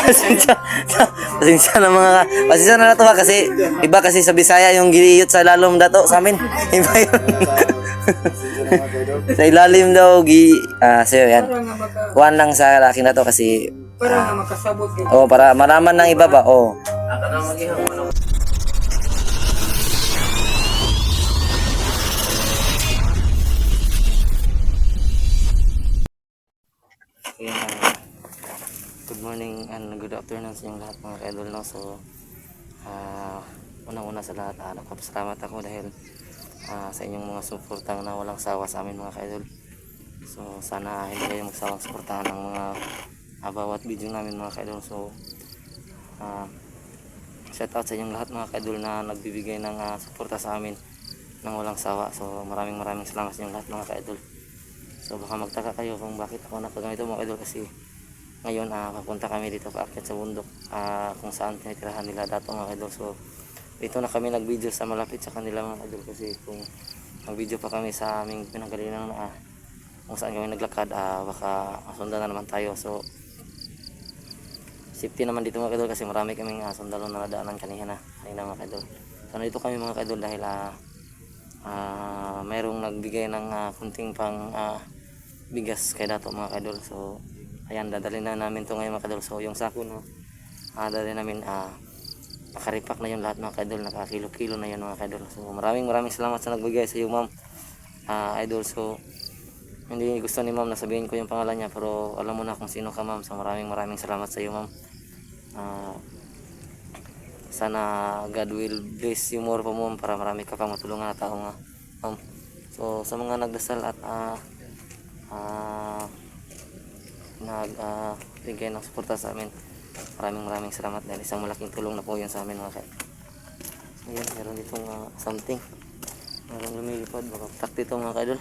Pasensya na mga pasensya na to ha, kasi iba kasi sa Bisaya yung giliyot sa lalom dato sa amin. Iba yun. Sa ilalim daw so yan. Kuhan lang sa akin na to kasi Para nga makasabot yun. para malaman ng iba ba. Ayan, good morning and good afternoon sa inyong lahat mga ka-idol, no? So unang-una sa lahat, nagpapasalamat ako dahil sa inyong mga suportang na walang sawa sa amin mga ka-idol. So sana hindi kayo magsawang suportahan ng mga bawat video namin mga ka-idol. So shout out sa inyong lahat mga ka-idol na nagbibigay ng suporta sa amin ng walang sawa. So maraming salamat sa inyong lahat mga ka-idol. So baka magtaka kayo kung bakit ako nakaganito mga ka-idol, kasi ngayon papunta kami dito paakyat sa bundok kung saan tinitirahan nila dato mga ka-idol. So dito na kami nag-video sa malapit sa kanila mga ka-idol, kasi kung nag-video pa kami sa aming pinanggalingan kung saan kami naglakad, baka sundan na naman tayo. So safety naman dito mga ka-idol kasi marami kaming sundalo na nadaanan kanina mga ka-idol. So nandito kami mga ka-idol dahil mayroong nagbigay ng kunting pang bigas kay dato mga ka-idol. So ayan, dadalhin na namin to ngayon mga ka-idol. So yung sako na dadalhin namin, nakaripak na yung lahat mga ka-idol, nakakilo-kilo na yun mga ka-idol. So maraming salamat sa nagbigay sa iyo ma'am idol. So hindi gusto ni ma'am na sabihin ko yung pangalan niya, pero alam mo na kung sino ka ma'am. So maraming salamat sa iyo ma'am. Sana God will bless you more pa ma'am, para marami ka pang matulungan na tao nga ma'am. So sa mga nagdasal at nagbigay ng suporta sa amin, maraming salamat dahil isang malaking tulong na po yun sa amin mga ka-idol. So yan, meron ditong something, meron lumilipad, baka tak dito mga ka-idol.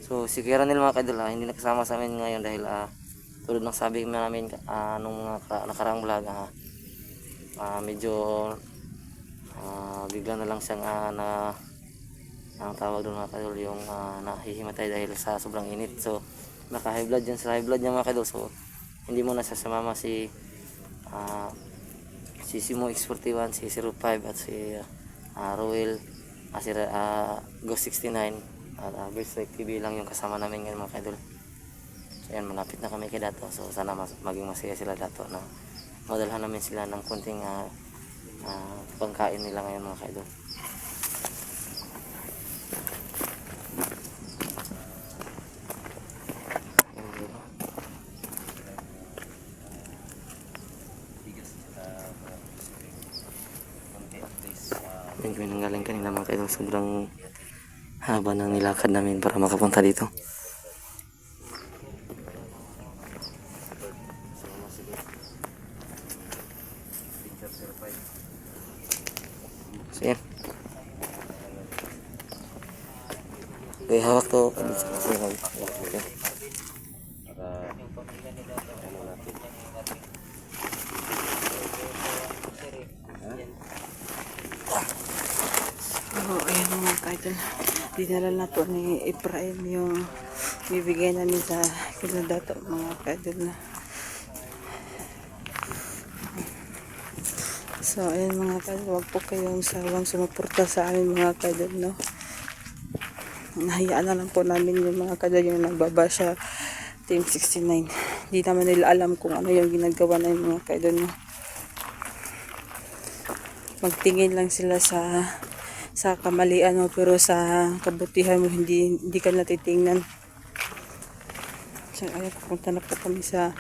So si Kuya Ranil mga ka-idol, hindi nakasama sa amin ngayon dahil tulad ng sabi namin nung mga nakaraang vlog, medyo bigla na lang siyang ang tawag doon mga ka-idol, yung nahihimatay dahil sa sobrang init. So naka high blood yan, sa high blood niya mga ka-idol. So hindi mo na siya sumama si Simo X41, si 05 at si Roel, si Ghost 69 at Berserk TV lang yung kasama namin ngayon mga ka-idol. So yan, malapit na kami kay dato. So sana maging masaya sila dato na madalhan namin sila ng kunting pangkain nila ngayon mga ka-idol. Yan kami nanggaling kanina mga ka-idol, sobrang haba ng nilakad namin para makapunta dito. So yan, okay, hawak to. Okay. Ayan mga ka-idol, dinala na po ni Ephraim yung bibigay namin sa kinadato mga ka-idol na. So ayan mga ka-idol, wag po kayong sawang sumuporta sa amin mga ka-idol, no? Nahayaan na lang po namin yung mga ka-idol yung nagbaba sa Team 69. Hindi naman nila alam kung ano yung ginagawa na yung mga ka-idol, no? Magtingin lang sila sa kamalian mo, pero sa kabutihan mo hindi ka natitingnan. So ayun, pupunta na po kami sa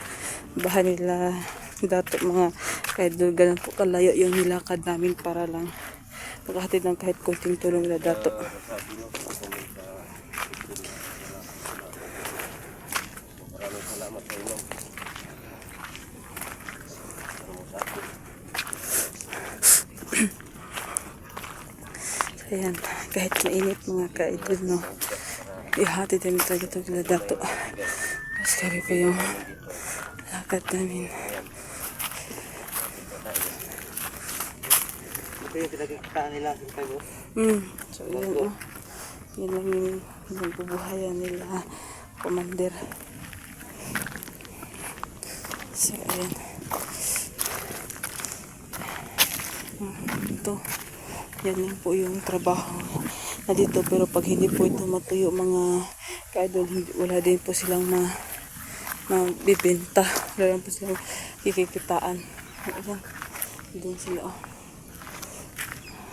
bahay nila dato mga ka-idol. Ganun po kalayo yung nilakad namin para lang maghahatid ng kahit kunting tulong na dato. Ayan, kahit mainit mga ka-idol, no, ihatid namin talaga ito nila dato. Mas kami pa yung lakad namin. Ito yung pinagkikitaan nila. So yun, yun lang yung nagbubuhayan nila, commander. So ayan. dito. Yan lang po yung trabaho na dito. Pero pag hindi po ito matuyo mga ka-idol, wala din po silang mabibenta. Wala lang po silang kikikitaan. Ayan. Doon sila oh.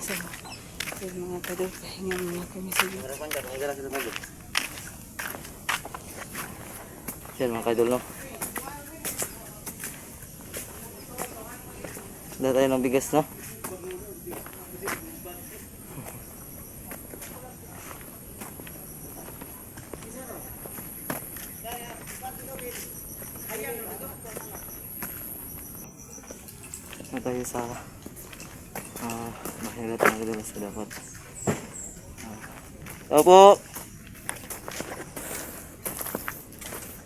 So, mga ka-idol, pahinga muna kami sa dito. Yan mga kaidol, no? Dala tayo ng bigas, no? Na tayo sa bahay natin ng gano'n sa dapat. Opo!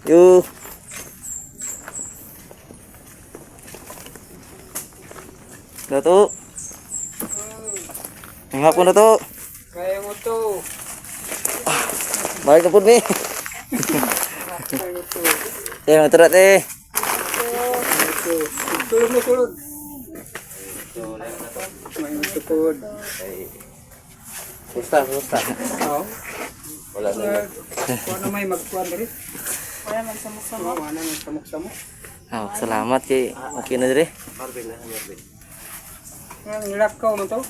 Yo! Dato! Ang hapon na to! Kaya mo to. Balik na po ni! Kaya mo to. Yan, maturat eh! Tulog mo, tulog. May matukod. Pusta, pusta. Oo. Wala na. Kung ano may magkuhan rin. Wala magsamok-samok. Oo, ano may samok-samok. Oh, salamat kay okay na dire. Ang nilakaw mo to.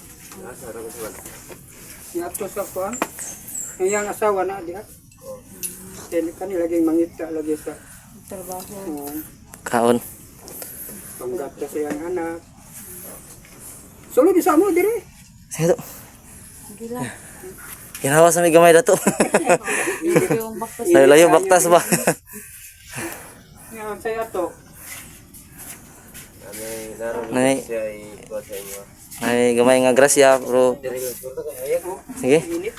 Yung atos ka kuhan. Yung asawa na diha. Then kanila laging mangita lagi sa Trabaho. Kaon. panggata sa iyang anak. Sulod isa mo dire. Sige to. Gila. Ginawa sa may gamay dato. Yung baktas. Layo baktas ba? Yan saya to. Nay. Nay gamay nga grasya bro. Sige. Mainit.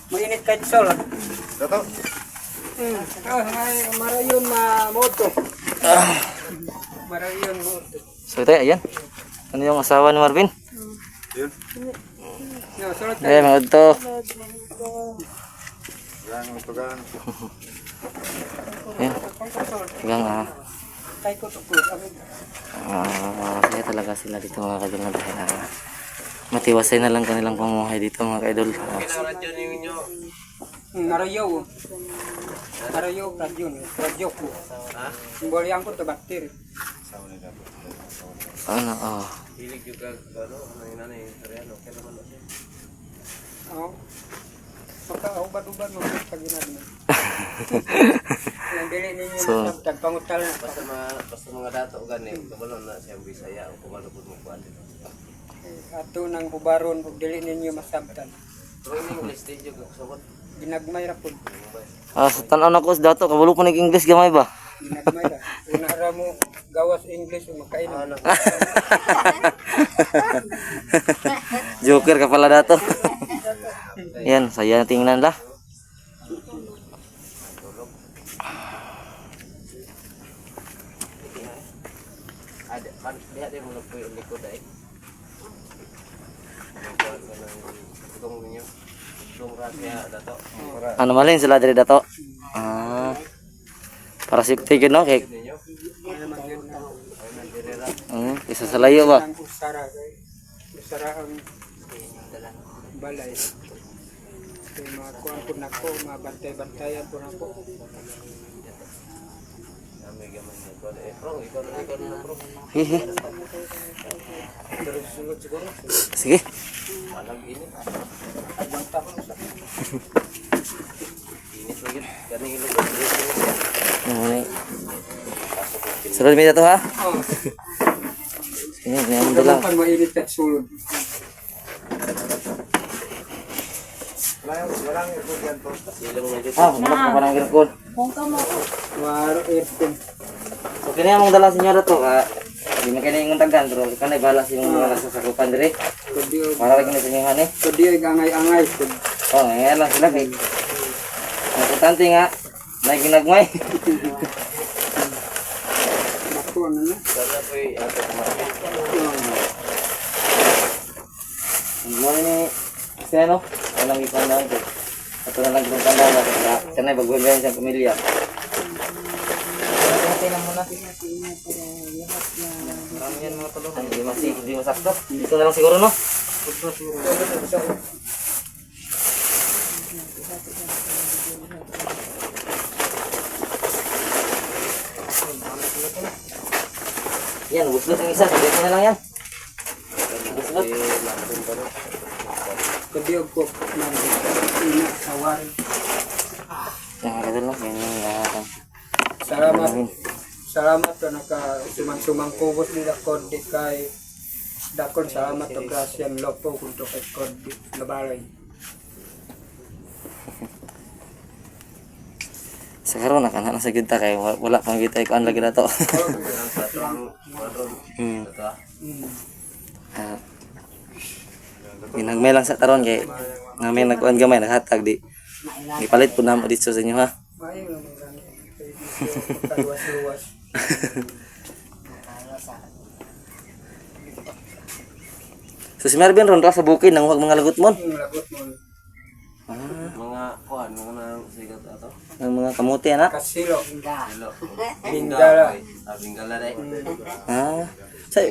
Mainit kahit sol. Dato. Ay, marayon moto. Marayon moto. So tayo ayan. Ano yung asawa ni Marvin? No, sulod Eh mga to. Ayan. Hanggang Tay ko to po. masaya talaga sila dito mga kaidol na dahil matiwasay na lang kanilang pamumuhay dito mga kaidol. Marayaw. Marayaw radyon. Radyo ko. Simbol yang ko to bakteri. Ano oh. Oo. Pagka ubad-ubad mo pag ginagawa. Yang dili ninyo So- tagpangutal na. Basta mga dato gani, kabalon na siyang Bisaya o kumano po mo kuan dito. Ato nang ubaron ug dili ninyo masabtan. Pero in English din yung sabot. Ginagmay ra pud. Sa tanaw na ko sa dato kabalo po nag-English gamay ba? Ginagmay ra. Una ra mo gawas English o makainom. Joker ka pala dato. Yan, saya tingnan lah. Ada kan dia ada mo po yung likod ay. Kuan ka ng tugong ninyo. Tugong rasya dato. Ano malin sila diri dato? Para safety gid no kay Ninyo. isa sa layo ba? Ang usara kay usara ang balay. Kay mga kuan po nako, mga bantay-bantayan po nako. Kami gaman na kuan eh pro, ikaw na pro. Hihi. Pero sulod siguro. Sige. Alam ini. Abang tapos sa Ini lagi kani ilog. Sunod mi dato ha? oh, Sige, ngayon lang. gabukan mainit at sulod. Silong na dito. Bumak pa parang ginakon. Waro aircon. So kini among dala senyor dato di man kini ingon tagan pero kanay balas yung mga nasasakupan diri. Kadi Para lagi na sinyahan eh. kadi angay-angay pud. Oh, ngayon lang sila kay. Ang importante nga na ginagmay. Nako ano na. Sana po ato kumain. Mo ni kasi ano, walang ipon na ito. Ato na lang kung tanda na kanay bagwagayan sa pamilya. Natin lang muna. yan mga tol. Hindi masakto. Dito na lang siguro no. Yan, buslot ang isa. Dito na lang yan. Buslot. Kadiyog ko ng ina sa wari. Yan, mga kadol no. Yan yung Salamat. Salamat to naka sumang kubos ni Kondi kay dakon salamat to grasyan lopo kunto kay Kondi nabalay. sa karon na kana sa kita kay wala pang kita ikuan lagi na to. Ginagmay lang sa taron kay namin nagkuan gamay naghatag di. Ipalit po namo dito sa inyo ha. Mayo naman gani. Kaluwas-luwas. So si Marvin ron ra sa bukid nang huwag mga lagot mon. Yung lagot mo. Mga kuan, mga nasigat ato. Ang mga kamuti ana. Kasilo. Hello. Bingala. Bingala dai.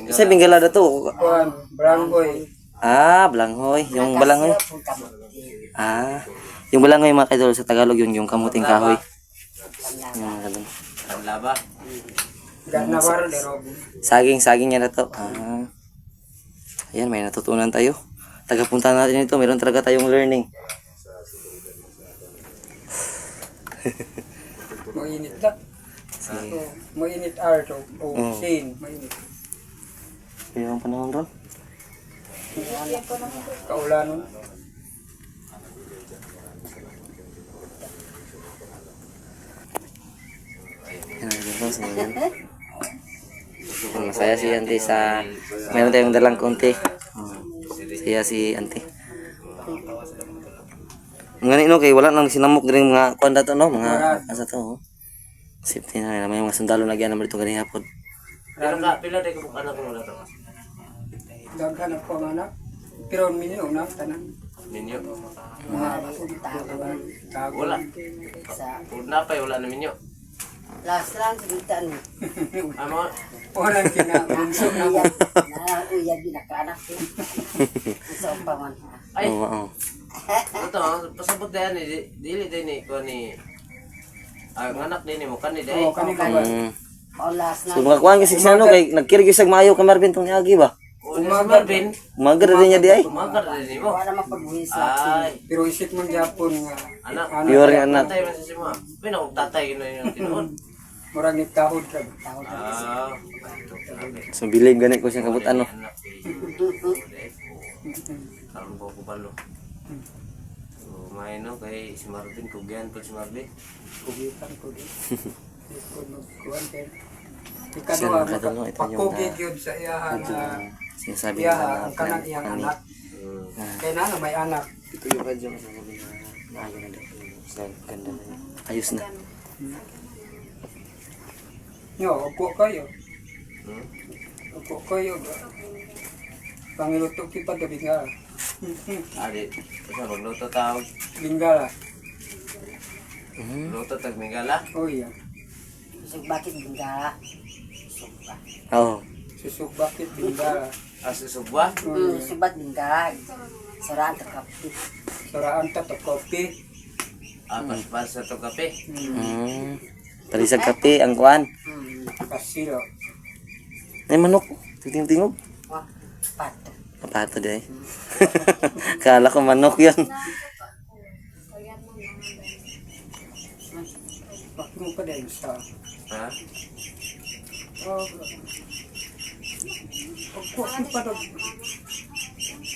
Sa Bingala dato. Kuan, Brangoy. Balanghoy, yung balanghoy. Yung balanghoy mga kaidol sa Tagalog yung kamuting kahoy. Yung mga ganun. Panlaba. Ganawar de Robin. Saging yan na to. Ayan, may natutunan tayo. Tagapunta natin ito, meron talaga tayong learning. Mainit na. Mainit art o scene. Mainit. Pero ang panahon ron. Kaulanon. Yan, ganito, so yan. Masaya si Auntie sa... Meron tayong dalang konti. Saya si Auntie. Nga no, kay wala nang sinamok din mga kuwan dato no, mga asa to. Safety na nila, may mga sundalo na gyan naman dito ganyan hapon. Pila dai ko anak mo na to. Daghan ako ang anak. Pero minyo na tanan. Minyo. Mga tago. Wala. Una pa wala na minyo. Last lang kita ni. Amo. Walang kinabunso na mo. Na uya ginakaanak ko. Sa umpaman. Ay, Oo. ito, pasabot dayan ni dili din ni ko ni ang anak din ni mo kan ni dai. Oo, kanina ba? O last na. So mga kuwan kasi sa ano kay nagkirigis sag maayo ka Marvin tong niagi ba? Umaga din. Umaga rin niya di ay. Umaga din mo. Wala mapagbuhis sa Ay, Pero isip mo Japon nga. anak. Pure nga anak. Tatay man si mo. Pino tatay na yung tinuod. Murag ni tahod ka. So believe gani ko siyang kabut ano. Karon ko balo. So may no kay si Marvin kugyan po si Marvin. Kugitan ko din. Ito magkuhan kayo. Siya Ikadua, ang kadalo, ito yung pakugid yun sa iyahan na Sinasabi iyaha nila ang kanang iyang anak. Kaya na may anak. Ito yung radyo na sabi na maayo na daw. Sa ganda na yun. Ayos na. Yo, upo kayo. Upo kayo. Pangiluto kita ka bingala. Adi, sa magluto tao. Bingala. Luto tag mingala. Oh iya. So bakit bingala? Oo. Susuk bakit bingala. Asusubwa. Subat bingala. Saraan ta kapi. Saraan ta to kopi. Pas sa to kape. Talisag kape ang kuan. Kasilo. Ay manok. Tingtingog. Wah, pato. Papato di ay. Kala ko manok yun. Bakit pa din sa... Ha? Oh. Ako si Padog.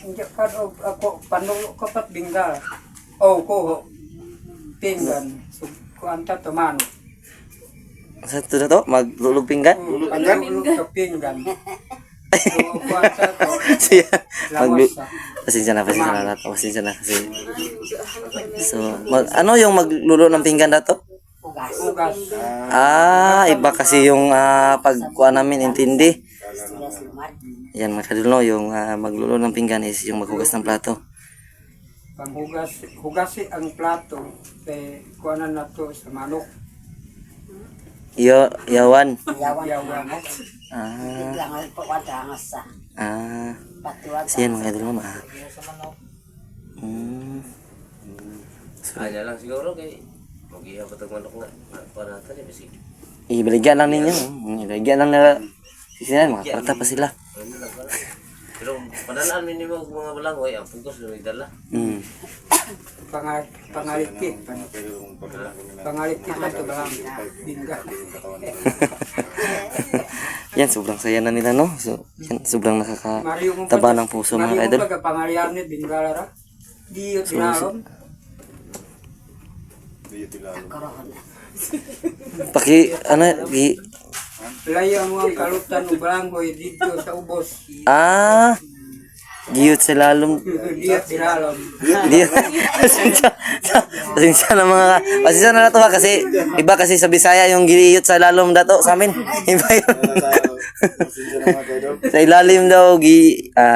Hindi ka ako panulo ka pat bingala. Oh, ko. Pinggan. So, kuanta to man. Sa ito na to? Maglulog pinggan? Panulo ka pinggan. So, kuanta to. Siya. Lawas sa. Pasensya na kasi. So, ano yung maglulo ng pinggan dato? Ugas. Ugas. Iba kasi yung pagkuha namin, intindi. Sila lumad. Yan mga kadulno, yung maglulo ng pinggan is yung maghugas ng plato. Hugasi ang plato. Kaya kuanan na to sa manok. Yawan. Yawan na. Ah, Biglang ay pawadangas sa patuwad. siyan mga idol mama. Hmm. Hanya lang siguro kay mag-ihaw pa tag manok nga. Para natin eh, basi. Ibaligyan lang ninyo. Ibaligyan lang nila. Sisiyan, makakata pa sila. Ano lang pala. Pero padalaan minimo og mga balanghoy ang pugos na may dala. Hmm. Pangalipit. Pangalipit na ito ba? Bingga. Yan, sobrang saya na nila, no? So, yan, sobrang nakakataba ng puso mga Mario idol. mo pangalian ni Bingga ra. Di tinalom. Karoon na. Layan mo ang kalutan ng balanghoy dito sa ubos. Giyot sa lalom. Di tinalom. Hindi. Pasensya na mga, pasensya na to ha, kasi iba kasi sa Bisaya yung giyot sa lalom dato sa amin. Iba yun. Sa ilalim daw,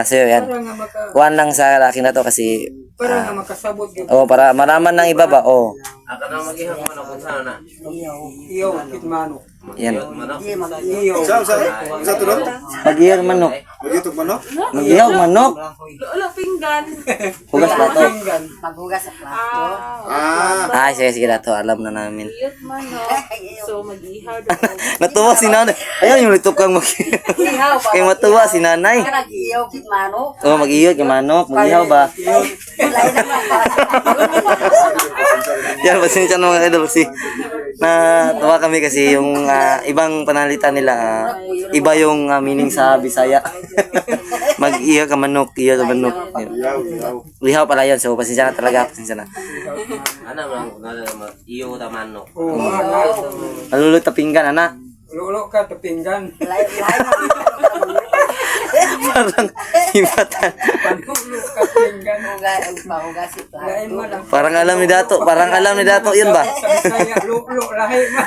so yan. Para nga maka Kuhan lang sa laki na to kasi, para nga makasabot yung para malaman ng iba ba, Aka na mag-ihaw mo na kung saan na. iyo kitmanok. yan. Manok. Iyo. Sa tulog? Mag-ihaw manok. Mag-youtube manok? Mag-ihaw manok. Wala pinggan. Hugas ba to? Maghugas sa plato. Sige dato, alam na namin. Iyot manok. So, mag-ihaw daw. Natuwa si nanay. Ayun yung litop kang Ihaw ba? Kaya matuwa si nanay. Nag-iyaw kitmanok. Mag-ihaw kay manok. Mag-ihaw ba? Lain naman ba? Yan, pasensya na mga idol kasi natuwa kami kasi yung ibang panalitan nila iba yung meaning sa Bisaya. Mag-ihaw ka manok, ihaw ka manok. Ihaw pala yun, so pasensya na talaga, pasensya na. Ano lang iyo ta manok. Malulot na pinggan, anak. Lulo ka tapinggan. Lain Parang himatan. Panulo ka pinggan. Mahugas sa Lain plato. mo lang. Parang alam ni Dato, yun ba? Sa Bisaya, lulo lahi ma.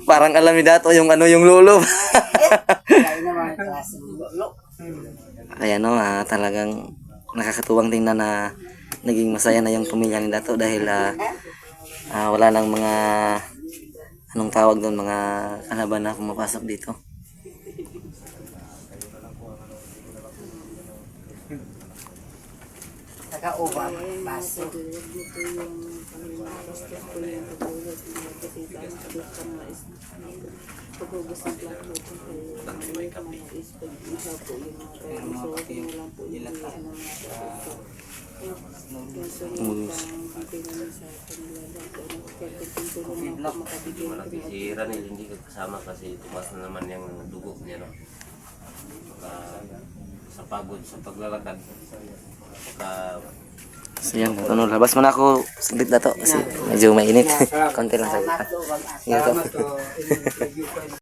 Parang alam ni Dato yung yung lulo. Lain naman klase ng lulo. Kaya talagang nakakatuwang tingnan na naging masaya na yung pamilya ni Dato dahil wala nang mga anong tawag doon, mga kalaban na pumapasok dito. Naka-uba. Baso. Si Ranil hindi ka kasama kasi tumas na naman yung dugo niya, no? Sa pagod, sa paglalakad. So yan, labas mo na ako saglit Dato kasi medyo mainit. Konti lang saglit. Salamat, luwag at Sige, Dato. Salamat to.